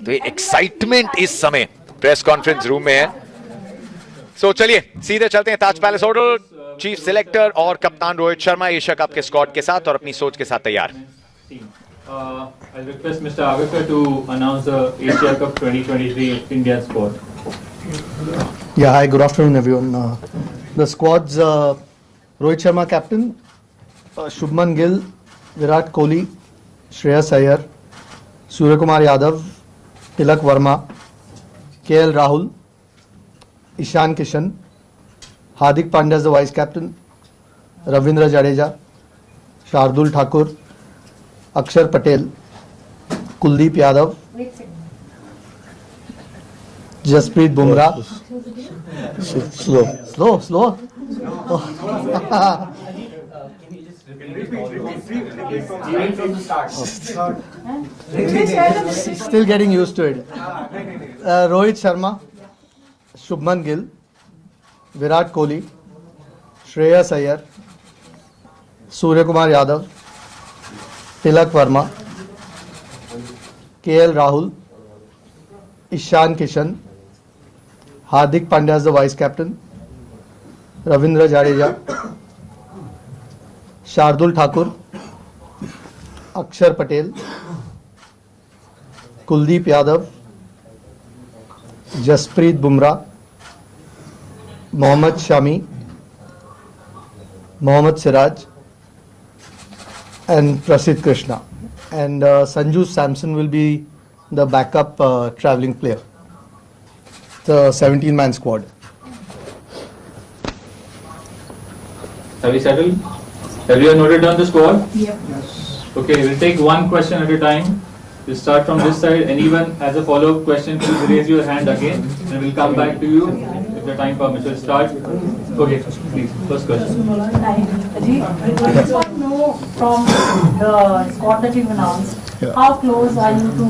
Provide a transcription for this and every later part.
तो ये एक्साइटमेंट इस समय प्रेस कॉन्फ्रेंस रूम में है. सो चलिए सीधे चलते हैं ताज पैलेस होटल. चीफ सिलेक्टर और कप्तान रोहित शर्मा एशिया कप के स्क्वाड के साथ और अपनी सोच के साथ तैयार. I'll request Mr. Agakar to announce the Asia Cup 2023 Indian squad. Yeah, hi, good afternoon everyone. The squad's Rohit Sharma captain, Shubman Gill, Virat Kohli, Shreyas Iyer, Suryakumar Yadav, Tilak Verma, KL Rahul, Ishan Kishan, Hardik Pandya as the vice captain, Ravindra Jadeja, Shardul Thakur, Akshar Patel, Kuldeep Yadav, Jasprit Bumrah. Slow. Still getting used to it. Rohit Sharma, Shubman Gill, Virat Kohli, Shreyas Iyer, Suryakumar Yadav, Tilak Verma, KL Rahul, Ishan Kishan, Hardik Pandya as the vice captain, Ravindra Jadeja, Shardul Thakur, Akshar Patel, Kuldeep Yadav, Jasprit Bumrah, Mohammad Shami, Mohammad Siraj, and Prasidh Krishna. And Sanju Samson will be the backup travelling player. The 17-man squad. Have you settled? Have you noted down the squad? Yes. Okay, we'll take one question at a time. We'll start from this side. Anyone has a follow-up question, please raise your hand again and we'll come back to you if the time permits. We'll start. Okay, please, first question. I just want to know from the squad that you've announced, how close are you to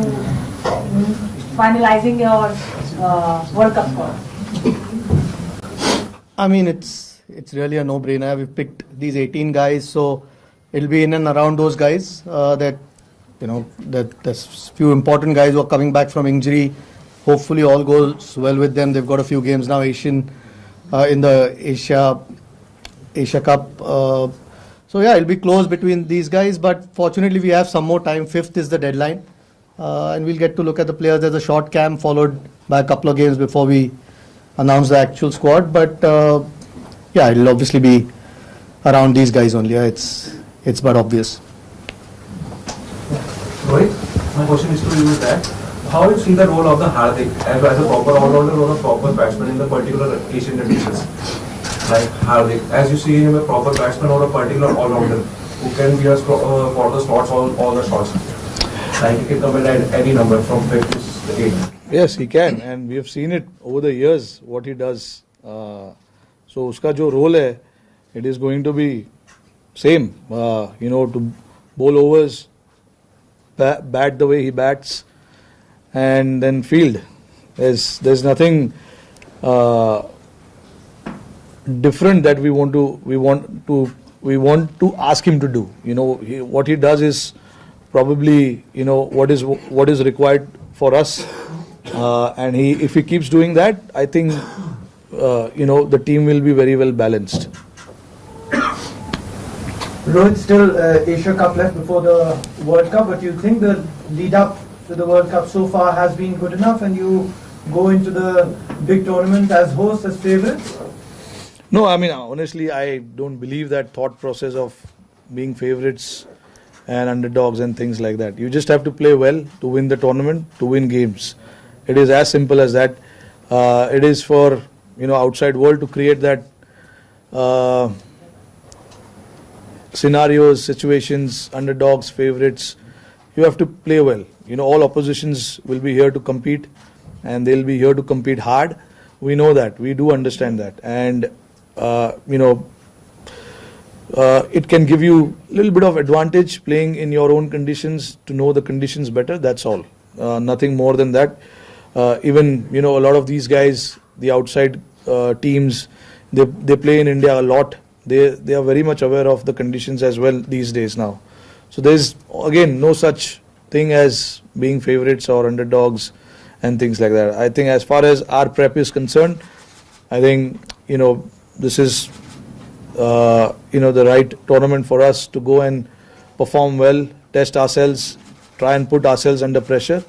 finalizing your World Cup squad? I mean, it's really a no-brainer. We've picked these 18 guys, so it'll be in and around those guys. That there's few important guys who are coming back from injury. Hopefully, all goes well with them. They've got a few games now, in the Asia Cup. So yeah, it'll be close between these guys. But fortunately, we have some more time. 5th is the deadline, and we'll get to look at the players. There's a short camp followed by a couple of games before we announce the actual squad. But yeah, it'll obviously be around these guys only. Yeah, it's but obvious. Rohit, my question is to you is that how you see the role of the Hardik as a proper all-rounder or a proper batsman in the particular Asian conditions? Like Hardik, as you see him a proper batsman or a particular all-rounder who can be a for the slots, all the shots. Like he can come in at any number from 5th to 8th. Yes, he can, and we have seen it over the years what he does. So uska jo role hai, it is going to be same. To bowl overs, bat the way he bats, and then field. There's nothing different that we want to ask him to do. What he does is probably what is required for us, and if he keeps doing that, I think the team will be very well balanced. Rohit, still Asia Cup left before the World Cup, but you think the lead up to the World Cup so far has been good enough and you go into the big tournament as hosts, as favourites? No, I mean, honestly, I don't believe that thought process of being favourites and underdogs and things like that. You just have to play well to win the tournament, to win games. It is as simple as that. It is for outside world to create that scenarios, situations, underdogs, favourites. You have to play well. All oppositions will be here to compete, and they'll be here to compete hard. We know that. We do understand that, and it can give you a little bit of advantage playing in your own conditions, to know the conditions better. That's all. Nothing more than that. Even a lot of these guys, the outside teams, they play in India a lot. They are very much aware of the conditions as well these days now. So there's again no such thing as being favourites or underdogs. and things like that. I think as far as our prep is concerned, I think, this is, the right tournament for us to go and perform well, test ourselves, try and put ourselves under pressure,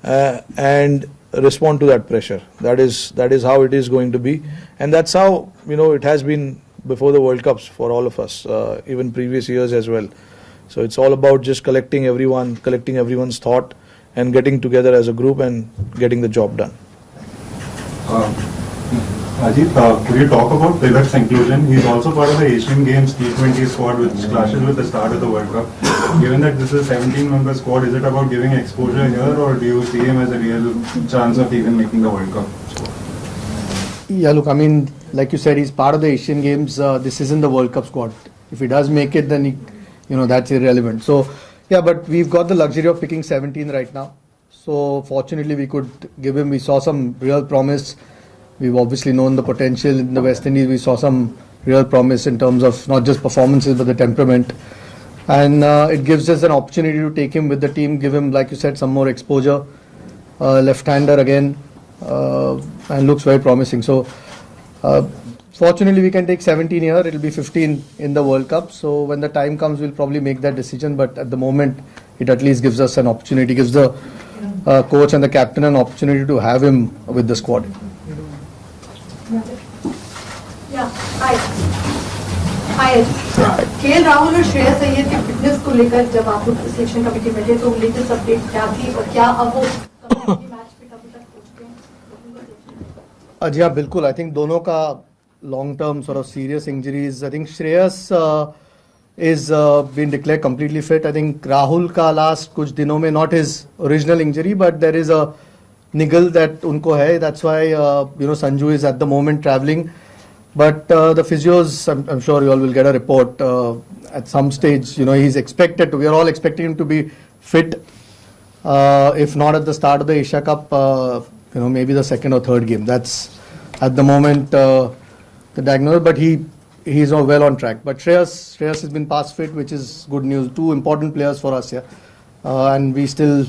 and respond to that pressure. That is how it is going to be, and that's how it has been before the World Cups for all of us, even previous years as well. So it's all about just collecting everyone's thought, and getting together as a group and getting the job done. Ajit, could you talk about Virat's inclusion? He's also part of the Asian Games T20 squad, which clashes with the start of the World Cup. Given that this is a 17-member squad, is it about giving exposure here, or do you see him as a real chance of even making the World Cup squad? Yeah, look, I mean, like you said, he's part of the Asian Games. This isn't the World Cup squad. If he does make it, then that's irrelevant. So, yeah, but we've got the luxury of picking 17 right now. So, fortunately, we could give him. We saw some real promise. We've obviously known the potential in the West Indies. We saw some real promise in terms of not just performances but the temperament. And it gives us an opportunity to take him with the team, give him, like you said, some more exposure. Left-hander again, and looks very promising. So, fortunately, we can take 17 here. It'll be 15 in the World Cup. So, when the time comes, we'll probably make that decision. But at the moment, it at least gives us an opportunity, gives the coach and the captain an opportunity to have him with the squad. Yeah, hi. KL Rahul और श्रेयस अय्यर की fitness को लेकर जब आप लोग selection committee में थे तो लेटेस्ट अपडेट क्या थी और क्या अब वो मैच पे कभी तक पहुंचते हैं? जी हाँ, बिल्कुल. I think दोनों का long term sort of serious injuries. I think Shreyas is been declared completely fit. I think Rahul का last कुछ दिनों में not his original injury, but there is a niggle that उनको है. That's why Sanju is at the moment travelling. But the physios, I'm sure you all will get a report at some stage. He's expected to. We are all expecting him to be fit. If not at the start of the Asia Cup, maybe the second or third game. That's at the moment the diagnosis. But he's now well on track. But Shreyas has been past fit, which is good news. Two important players for us here, and we still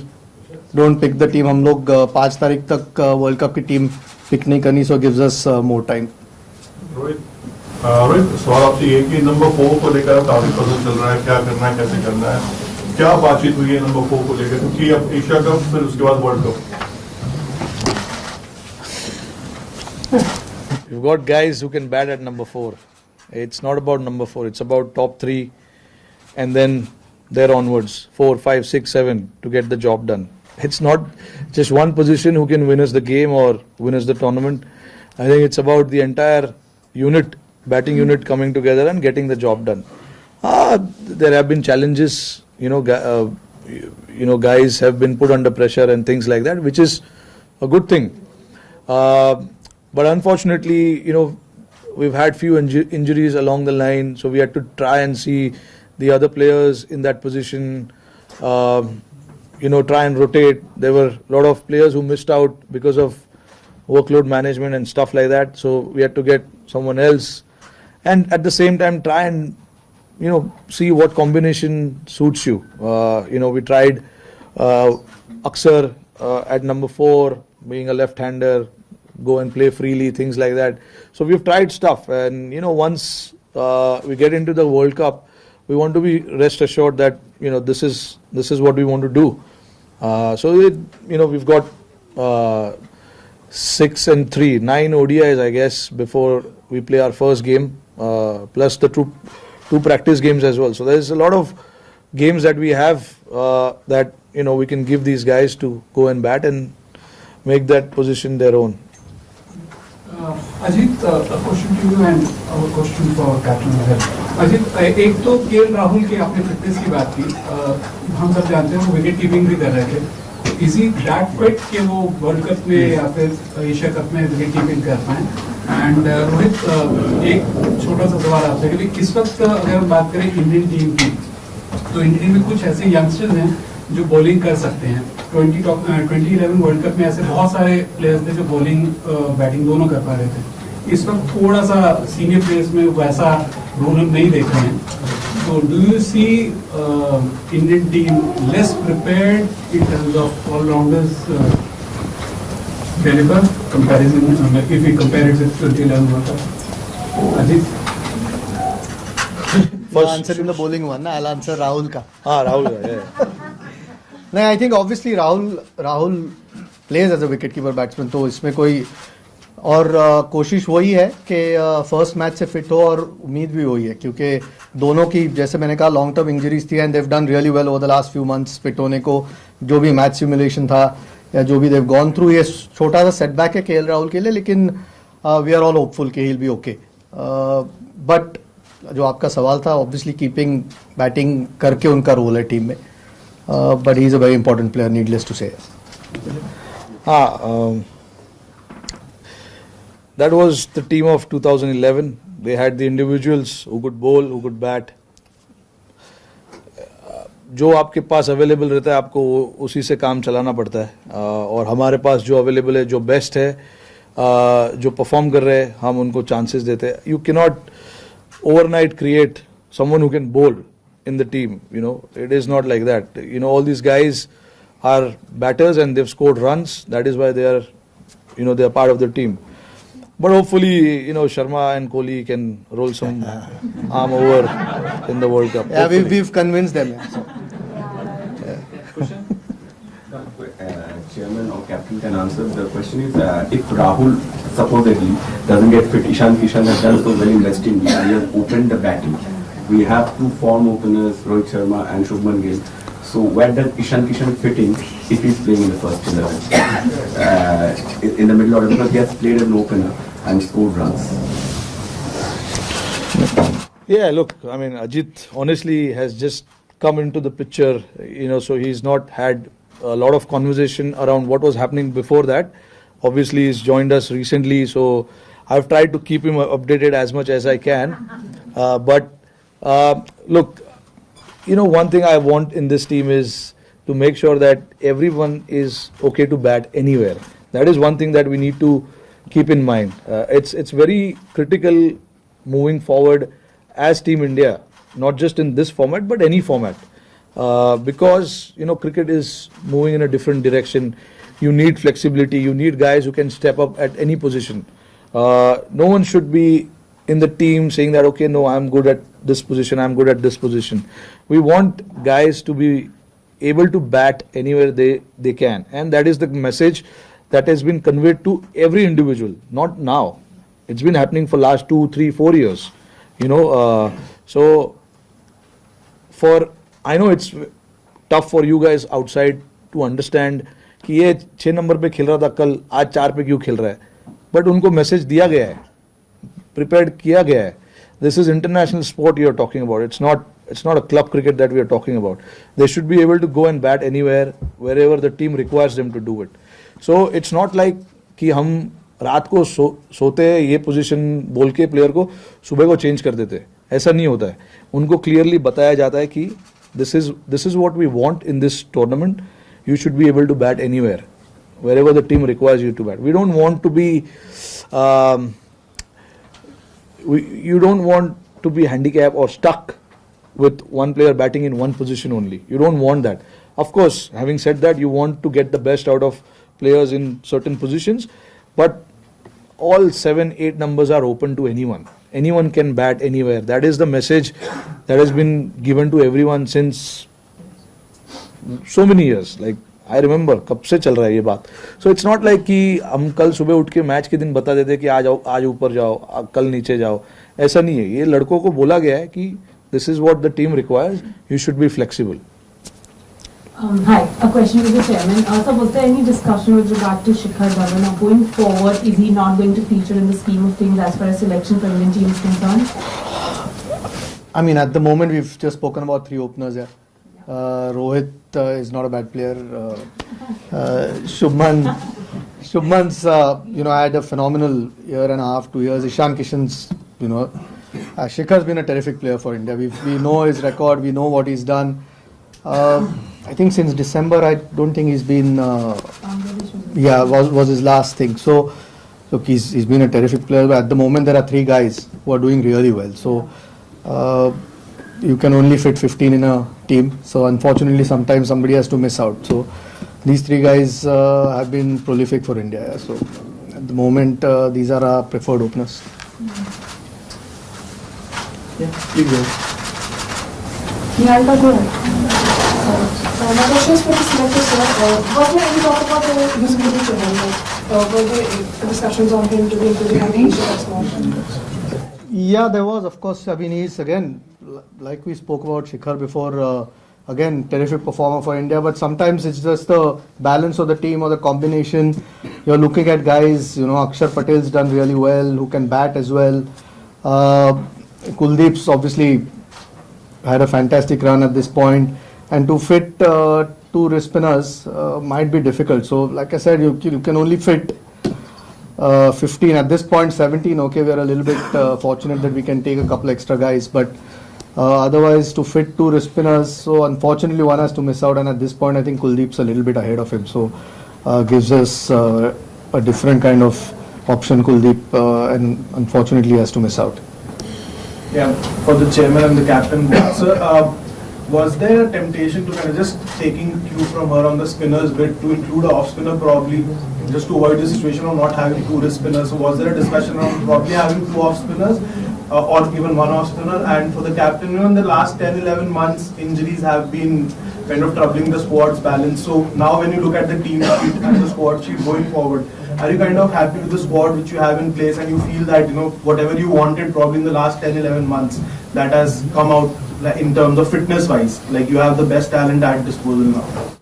don't pick the team. हम लोग 5 तारीख तक world cup की team pick नहीं करनी, so gives us more time. Rohit, सवाल आपसे ये कि नंबर 4 को लेकर काफी पसंद चल रहा है, क्या करना है, कैसे करना है, क्या बातचीत हुई है नंबर 4 को लेकर, क्योंकि अब एशिया कप फिर उसके बाद world cup. You've got guys who can bat at number 4. It's not about number 4. It's about top 3, and then there onwards 4, 5, 6, 7 to get the job done. It's not just one position who can win us the game or win us the tournament. I think it's about the entire unit, batting unit coming together and getting the job done. There have been challenges, guys have been put under pressure and things like that, which is a good thing. But unfortunately, we've had few injuries along the line, so we had to try and see the other players in that position, try and rotate. There were a lot of players who missed out because of workload management and stuff like that, so we had to get someone else, and at the same time try and see what combination suits you. We tried Aksar at number 4, being a left-hander, go and play freely, things like that. So we've tried stuff, and once we get into the World Cup, we want to be rest assured that this is what we want to do. We've got 6 and 3, 9 ODIs, I guess, before we play our first game, plus the two practice games as well. So there's a lot of games that we have that we can give these guys to go and bat and make that position their own. Ajit, a question to you and our question for Captain Rohit. Ajit, एक तो KL Rahul की आपने fitness की बात की, हम सब जानते हैं वो विकेट कीपिंग भी कर रहे थे. Is he that fit कि वो वर्ल्ड कप में या फिर एशिया कप में विकेट कीपिंग कर पाए? एंड रोहित, एक छोटा सा सवाल आपसे कि इस वक्त अगर हम बात करें इंडियन टीम की, तो इंडियन टीम में कुछ ऐसे यंगस्टर्स हैं जो बॉलिंग कर सकते हैं. 2011 वर्ल्ड कप में ऐसे बहुत सारे प्लेयर्स थे जो बॉलिंग बैटिंग दोनों कर पा रहे थे. इस वक्त थोड़ा सा सीनियर प्लेयर्स में वैसा रोल हम नहीं देख रहे हैं. So do you see Indian team less prepared in terms of all-rounders? deliver comparison if we compare it with 2011 World Cup? Ajit? You're answering the bowling one, I'll answer Rahul ka. Rahul, yeah. No, I think obviously Rahul plays as a wicketkeeper batsman, तो इसमें कोई और कोशिश वही है कि first match से fit हो और उम्मीद भी वही है क्योंकि दोनों की जैसे मैंने कहा लॉन्ग टर्म इंजरीज थी and they've done really well over the last few months fit होने को जो भी मैच सिमुलेशन था या जो भी देव गॉन थ्रू ये छोटा सा सेटबैक है केएल राहुल के लिए लेकिन वी आर ऑल होपफुल कि he will be okay but जो आपका सवाल था ऑब्वियसली कीपिंग बैटिंग करके उनका रोल है टीम में but he is a very important player needless to say That was the team of 2011. They had the individuals who could bowl, who could bat. जो आपके पास अवेलेबल रहता है आपको उसी से काम चलाना पड़ता है और हमारे पास जो अवेलेबल है जो बेस्ट है जो परफॉर्म कर रहे हैं हम उनको चांसेस देते हैं you can not overnight create someone who can bowl in the team you know it is not like that you know all these guys are batters and they scored runs that is why they are you know they are part of the team but hopefully you know Sharma and Kohli can roll some arm over in the World Cup. Yeah, we've convinced them. Chairman or captain can answer. The question is, if Rahul supposedly doesn't get fit, Ishan Kishan has done so well in West Indies. He has opened the batting. We have two form openers, Rohit Sharma and Shubman Gill. So where does Ishan Kishan fit in if he's playing in the first 11? In the middle order because he has played as an opener and scored runs. Yeah, look, I mean Ajit honestly has just come into the picture, you know, so he's not had a lot of conversation around what was happening before that. Obviously he's joined us recently, so I've tried to keep him updated as much as I can. But look, you know, one thing I want in this team is to make sure that everyone is okay to bat anywhere. That is one thing that we need to keep in mind. It's very critical moving forward as Team India, not just in this format but any format, because you know cricket is moving in a different direction. You need flexibility. You need guys who can step up at any position. No one should be in the team saying that okay, no, I'm good at this position, I'm good at this position. We want guys to be able to bat anywhere they can, and that is the message that has been conveyed to every individual. Not now, it's been happening for last 2, 3, 4 years, you know. So I know it's tough for you guys outside to understand कि ये 6 number पे खेल रहा था कल आज 4 पे क्यों खेल रहा है, बट उनको मैसेज दिया गया है, prepared किया गया है. This is international sport you are talking about. It's not a club cricket that we are talking about. They should be able to go and bat anywhere, wherever the team requires them to do it. So it's not like कि हम रात को सोते हैं ये position बोल के player को सुबह को चेंज कर देते हैं, ऐसा नहीं होता है. उनको क्लियरली बताया जाता है कि this is what we want in this tournament. You should be able to bat anywhere, wherever the team requires you to bat. We don't want to be you don't want to be handicapped or stuck with one player batting in one position only. You don't want that. Of course, having said that, you want to get the best out of players in certain positions, but all 7, 8 numbers are open to anyone. Anyone can bat anywhere. That is the message that has been given to everyone since so many years. Like I remember कब से चल रहा है ये बात. So it's not like कि हम कल सुबह उठ के मैच के दिन बता देते कि आज ऊपर जाओ कल नीचे जाओ, ऐसा नहीं है. ये लड़कों को बोला गया है कि this is what the team requires. You should be flexible. Hi, a question to the chairman. So was there any discussion with regard to Shikhar Dhawan? Now going forward, is he not going to feature in the scheme of things as far as selection for Indian team is concerned? I mean, at the moment we've just spoken about 3 openers here. Rohit is not a bad player. Shubman's had a phenomenal year and a half, 2 years. Ishan Kishan's, Shikhar's been a terrific player for India. We know his record. We know what he's done. I think since December, I don't think he's been. Was his last thing. So look, he's been a terrific player. But at the moment, there are 3 guys who are doing really well. So you can only fit 15 in a team. So unfortunately, sometimes somebody has to miss out. So these three guys have been prolific for India. So at the moment, these are our preferred openers. Yeah, please go. My question is for the selector, sir. Was there any talk about the usability to him? Were there discussions on him to be included on the Asia squad? Yeah, there was, of course. I mean, he's again, like we spoke about Shikhar before, again, terrific performer for India, but sometimes it's just the balance of the team or the combination. You're looking at guys, you know, Akshar Patel's done really well, who can bat as well. Kuldeep's obviously had a fantastic run at this point, and to fit two wrist spinners might be difficult. So, like I said, you can only fit 15 at this point. 17, okay, we're a little bit fortunate that we can take a couple extra guys, but otherwise to fit two wrist spinners, so unfortunately one has to miss out, and at this point I think Kuldeep's a little bit ahead of him, so gives us a different kind of option. Kuldeep and unfortunately has to miss out. Yeah, for the chairman and the captain. Sir, was there a temptation to kind of just taking cue from her on the spinners bit to include an off spinner probably, just to avoid the situation of not having two wrist spinners? So was there a discussion on probably having two off spinners or even one off spinner? And for the captain, you know, in the last 10-11 months, injuries have been kind of troubling the squad's balance. So now when you look at the team sheet and the squad sheet going forward, are you kind of happy with the squad which you have in place, and you feel that, you know, whatever you wanted probably in the last 10-11 months, that has come out in terms of fitness wise, like you have the best talent at disposal now?